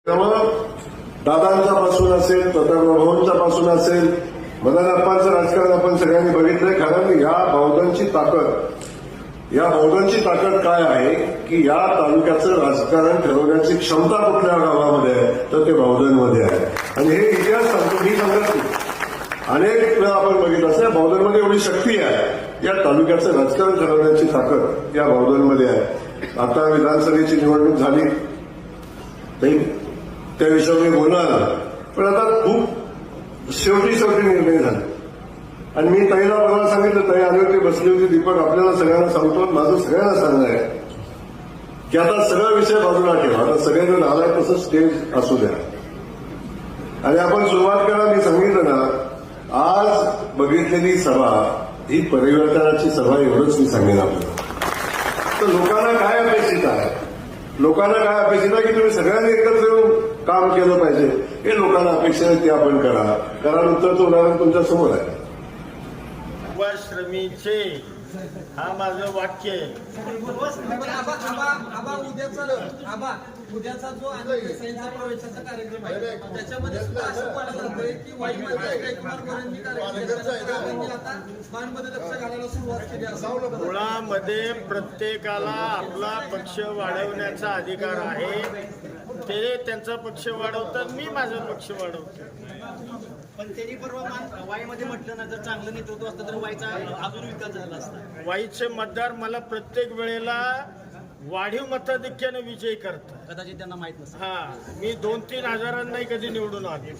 त्यामुळं दादांचा पासून असेल, भाऊंचा पासून असेल, मदनप्पांचं राजकारण आपण सगळ्यांनी बघितलंय. कारण या बौद्धांची ताकद काय आहे की या तालुक्याचं राजकारण ठरवण्याची क्षमता कुठल्या गावामध्ये आहे तर ते बौद्धांमध्ये आहे. आणि हे इतिहास सांगतो, मी सांगत नाही. अनेक वेळा आपण बघितलं असं या बौद्धांमध्ये एवढी शक्ती आहे. या तालुक्याचं राजकारण ठरवण्याची ताकद या बौद्धांमध्ये आहे. आता विधानसभेची निवडणूक झाली त्या विषयावर मी बोलणार, पण आता खूप शेवटी निर्णय झाले. आणि मी ताईला परवा सांगितलं, ताई आली होती, बसली होती, दीपक आपल्याला सगळ्यांना सांगतो, माझं सगळ्यांना सांगणं आहे की आता सगळा विषय बाजूला ठेवा. आता सगळेजण आलाय तसं स्टेज असू द्या आणि आपण सुरुवात करा. मी सांगितलं ना, आज बघितलेली सभा ही परिवर्तनाची सभा, एवढंच मी सांगेन आपल्याला. तर लोकांना काय अपेक्षित आहे? लोकांना काय अपेक्षित आहे की तुम्ही सगळ्यांनी एकत्र येऊन काम केलं पाहिजे. हे लोकांना अपेक्षा आहे, ते आपण करा. कारण उत्तरचं उदाहरण तुमच्या समोर आहे. श्रमीचे हा माझं वाक्य आहे. उद्याचा जो सैन्याचा प्रवेशाचा कार्यक्रम आहे त्याच्यामध्ये सुद्धा असं पाहिलं जातंय की वाईमध्ये जयकुमार गोरेंनी आता मानमध्ये लक्ष घालायला सुरुवात केली असं. मुळामध्ये प्रत्येकाला आपला पक्ष वाढवण्याचा अधिकार आहे. ते त्यांचा पक्ष वाढवतात, मी माझा पक्ष वाढवतो. पण त्यांनी परवा वाईमध्ये म्हटलं ना, जर चांगलं नेतृत्व असतं तर वाईचा अजून विकास झाला असता. वाईचे मतदार मला प्रत्येक वेळेला वाढीव मताधिक्याने विजयी करतात. कदाचित त्यांना माहित नसतं. मी 2-3 हजारांनाही कधी निवडून आलो.